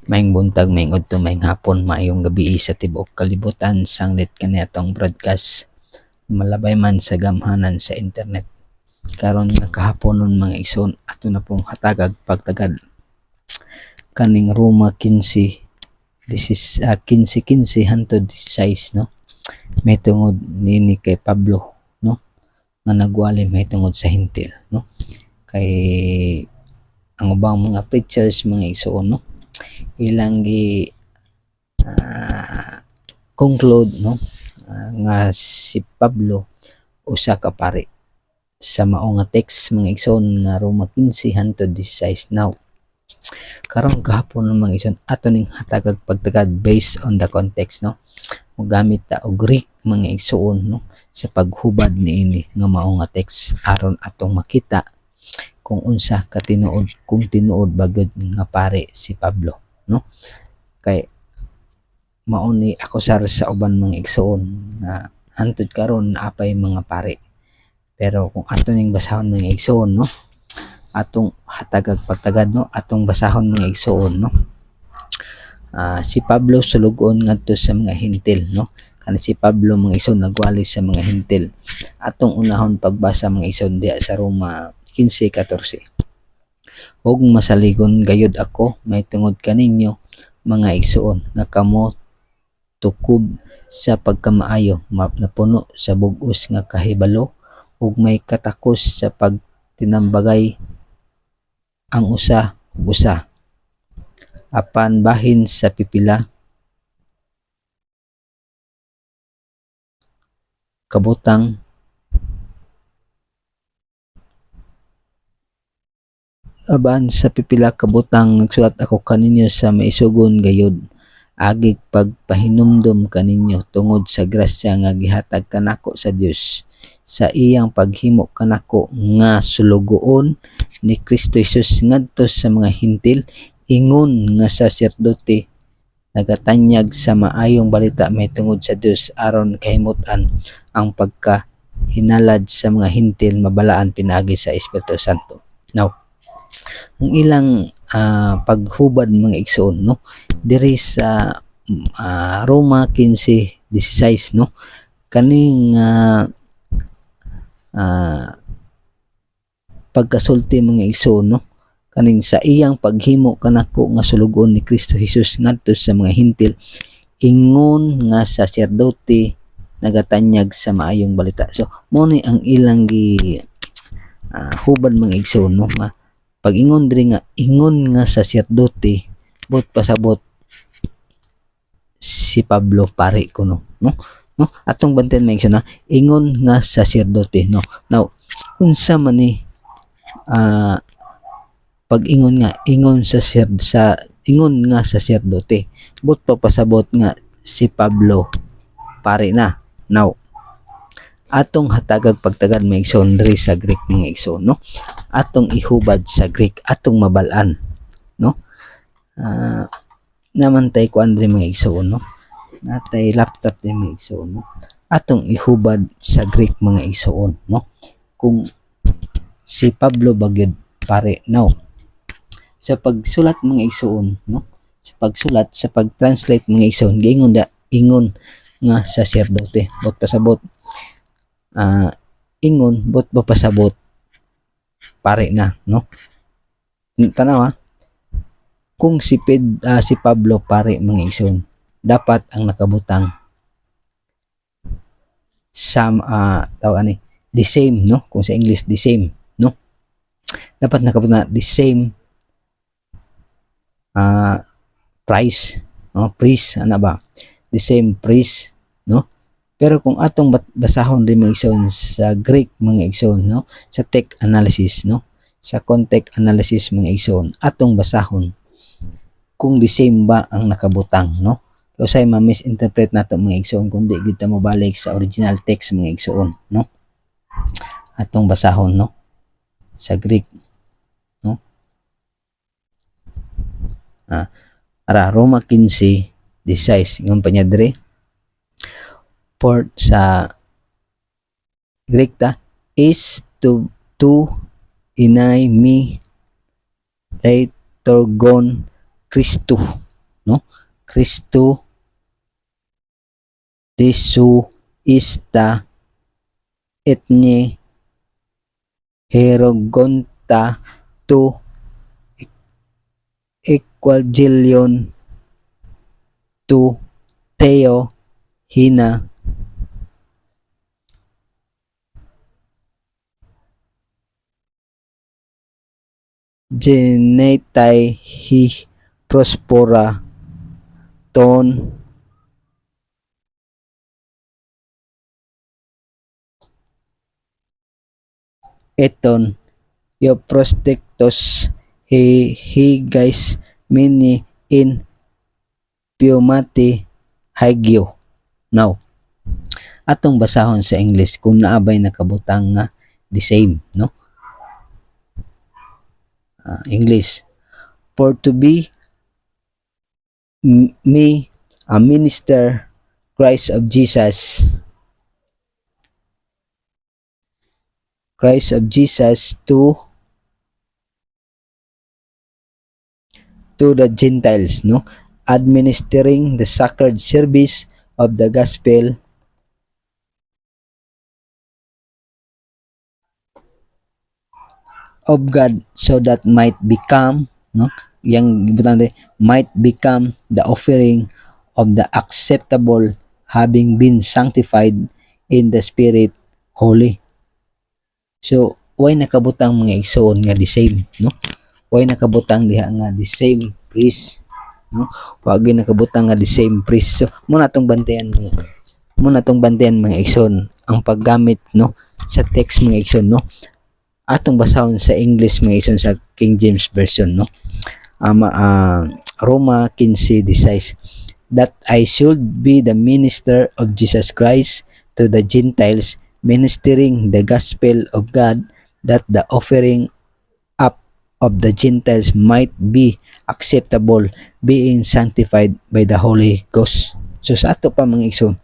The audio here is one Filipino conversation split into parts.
Maayong buntag, maayong udto, maayong hapon, maayong gabi sa tibuok kalibutan. Sanglit kaniadtong broadcast malabay man sa gamhanan sa internet. Karon nga kahaponon mga igsoon, ato na pong hatagag pagtagad kaning Roma 15 15 hangtod 16, no. May tungod nini kay Pablo, no, nga nagwali may tungod sa hintil, no. Kay ang ubang mga preachers mga igsoon, no, ilang gi conclude, no, nga si Pablo usa ka pari sa mao nga text mga igsoon nga Roma 15 hangtod 16. Now karon gahapon mga igsoon ato ning hatagag pagtagad based on the context, no. Mogamit ta og Greek mga igsoon, no, sa paghubad niini nga mao nga text aron atong makita kung unsa ka tinuod, kung tinuod bagod nga pare si Pablo, no. Kay mao ni akusar sa uban mga igsoon nga hangtod karon naapay mga pare. Pero kung ato ning basahon mga igsoon, no, atong hatagag pagtagad, no, atong basahon mga igsoon, no. Si Pablo sulugon ngadto sa mga hintil, no. Kani si Pablo mga igsoon nagwali sa mga hintil. Atong unahon pagbasa mga igsoon diha sa Roma 15:14. Ug masaligon gayud ako may tungod kaninyo mga igsoon nga kamo tukob sa pagkamaayo, napuno sa bug-os nga kahibalo ug may katakos sa pagtinambagay ang usa ug usa, apan bahin sa pipila kabutang nagsulat ako kaninyo sa maisugon gayud agig pagpahinumdom kaninyo tungod sa grasya nga gihatag kanako sa Dios sa iyang paghimo kanako nga sulugoon ni Kristo Jesus ngadto sa mga hintil, ingon nga saserdote nagatanyag sa maayong balita may tungod sa Dios aron kahimutan ang pagkahinalad sa mga hintil mabalaan pinaagi sa Espiritu Santo. Now, ang ilang paghubad mga igsoon, no, diri sa Roma 15:16, no, kaning pagkasulti mga igsoon, no, kaning sa iyang paghimo kanako nga sulugon ni Kristo Jesus ngadto sa mga hintil, ingon nga saserdote nagatanyag sa maayong balita. So mo ni ang ilang gi hubad mga igsoon, no, nga pag-ingon diri nga ingon nga saserdote bot pasabot si Pablo pare kuno, no, no, atong bantayan mga igsoon na ingon nga saserdote, no. Now unsa man ni pag-ingon nga ingon sa ingon nga saserdote bot papasabot nga si Pablo pare na. Now atong hatagag pagtagad mga igsoon diri sa Greek mga igsoon, no, atong ihubad sa Greek atong mabal-an, no. Namantay ko andre mga igsoon, no, natay laptop din mga igsoon, no, atong ihubad sa Greek mga igsoon, no, kung si Pablo bagyod pare. Now sa pagsulat mga igsoon, no, sa pagsulat sa pagtranslate mga igsoon giingon ingon nga saserdote bot pasabot ingon bot pasabot pare na, no. Tanaw kung si Pablo pare mga igsoon dapat ang nakabutang tawag ani the same, no, kung sa English the same, no, dapat nakabutang the same price, no, price ana ba, the same price, no. Pero kung atong basahon rin mga igsoon sa Greek mga igsoon, no, sa text analysis, no, sa context analysis mga igsoon atong basahon kung the same ba ang nakabutang, no. Usay ma-misinterpret nato mga igsoon kung di gid ta mo balik sa original text mga igsoon, no. Atong basahon, no, sa Greek, no. Roma 15:16 ngon pa niya dire port sa Greek ta is to inay me later gone Christo, no? Cristo Jesu ista etne herogonta to equagilion to theo hina genetai hi prospora ton eton yo prospectus guys mini in piumati hagyo. Now, atong basahon sa English kung naabay nakabutang nga the same, no? English, for to be me a minister Christ of Jesus to the Gentiles, no? Administering the sacred service of the gospel of God, so that might become, no? Yang importante, might become the offering of the acceptable, having been sanctified in the Spirit holy. So, why nakabutang mga igsoon nga the same, no? Why nakabutang diha nga the same priest, no? Wag nakabutang nga the same priest. So, muna tong bantayan mga igsoon ang paggamit, no, sa text mga igsoon, no? Atong basahon sa English mga igsoon sa King James version, no? Roma 15:16, that I should be the minister of Jesus Christ to the Gentiles, ministering the gospel of God, that the offering up of the Gentiles might be acceptable, being sanctified by the Holy Ghost. So sa ato pa mga igsoon,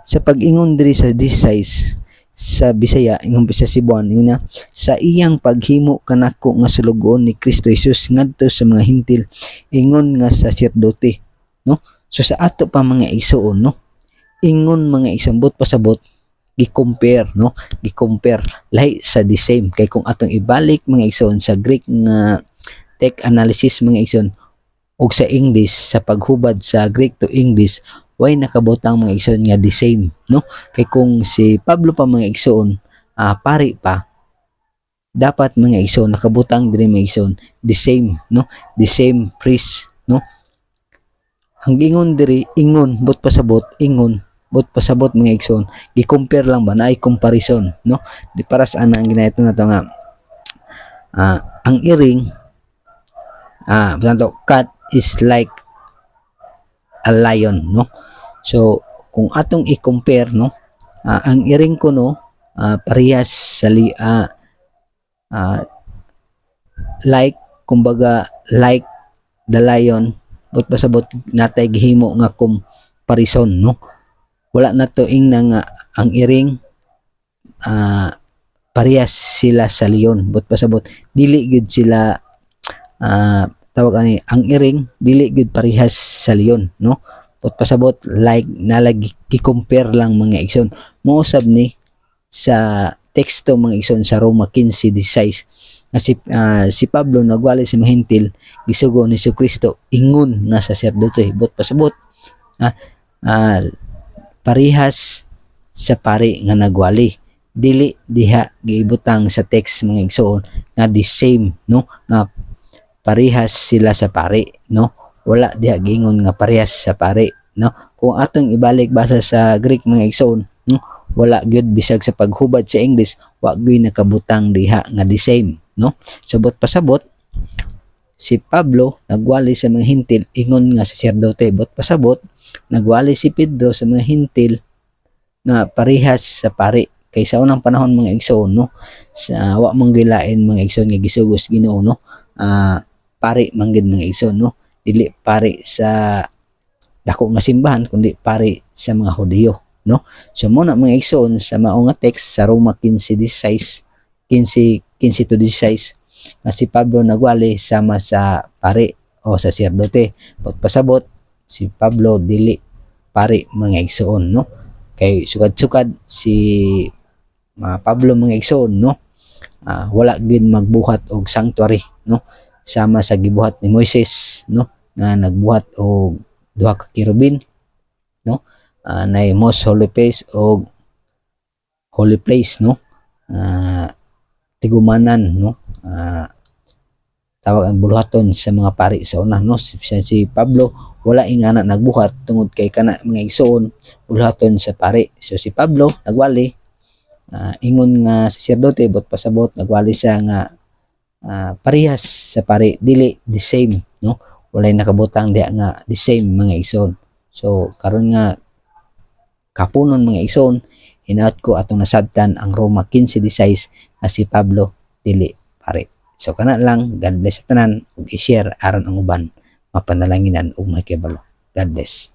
sa pag-ingon diri sa this size sa Bisaya, ingon sa Cebuano, yun na, sa iyang paghimo kanako nga sulugoon ni Kristo Jesus ngadto sa mga hintil, ingon nga saserdote, no? So sa ato pa mga igsoon, no, ingon mga isambot pasabot, gi-compare, no, gi-compare lahi sa the same. Kay kung atong ibalik mga igsoon sa Greek nga text analysis mga igsoon ug sa English, sa paghubad sa Greek to English, why nakabutang mga igsoon nga the same, no? Kay kung si Pablo pa mga igsoon pari pa, dapat mga igsoon nakabutang diri mga igsoon the same, no? The same priest, no? Ang ingon diri, ingon but pasabot, ingon but pasabot mga igsoon, gi-compare lang ba na ay comparison, no? Di para sa anang ginahito na to nga ang iring cat is like a lion, no? So kung atong i-compare, no, ang iring ko, no, parehas sa like, kumbaga like the lion, but pasabot natay gihimo nga comparison, no? Wala na to ing nga ang iring parehas sila sa leon, but pasabot dili gud sila tawag ani, ang iring dili gud parehas sa leon, no? But pasabot like nalagi gi-compare lang mga igsoon. Mousab ni sa teksto mga igsoon sa Roma 15:16 nga si Pablo nagwali sa mga hintil, gisugo ni Kristo ingon nga saserdote, but pasabot parehas sa pari nga nagwali, dili diha giibutang sa text mga igsoon nga the same, no, nga parehas sila sa pari, no? Wala diha gingon nga parehas sa pari, no? Kung atong ibalik basa sa Greek mga igsoon, no, wala gyud bisag sa paghubad sa English, wa gyud nakabutang diha nga the same, no? Subot pasabot si Pablo nagwali sa mga hintil, ingon nga saserdote, but pasabot nagwali si Pedro sa mga hintil nga parehas sa pari. Kay sa unang panahon mga igsoon, no, sa wa mong gilain mga igsoon nga gisugos Ginoo, no, pari manggid mga igsoon, no, dili pari sa dako nga simbahan kundi pari sa mga Hudiyo, no? So mo na mga igsoon sa mao nga text sa Roma 15:16 nga si Pablo nagwali sama sa pari o saserdote. But pasabot si Pablo dili pari mga igsoon, no? Kay sukad-sukad si Pablo mga igsoon, no? Wala gid magbuhat og sanctuary, no? Sama sa gibuhat ni Moises, no? Nga nagbuhat og duha ka kirubin, no? Na most holy place og holy place, no? Tigumanan, no? Tawag ang buluhaton sa mga pari sa una, no? Si Pablo wala ingana nagbuhat tungod kay kana mga igsoon buluhaton sa pari. So si Pablo nagwali, ingon nga saserdote but pasabot nagwali siya nga parehas sa pari, dili the same, no? Walay nakabutang diha nga the same mga igsoon. So karon nga kapunon mga igsoon, hinaut ko atong nasabtan ang Roma 15:16 nga si Pablo dili pari. So kana lang, God bless sa tanan ug i-share aron ang uban mapanalanginan ug makibalo. God bless.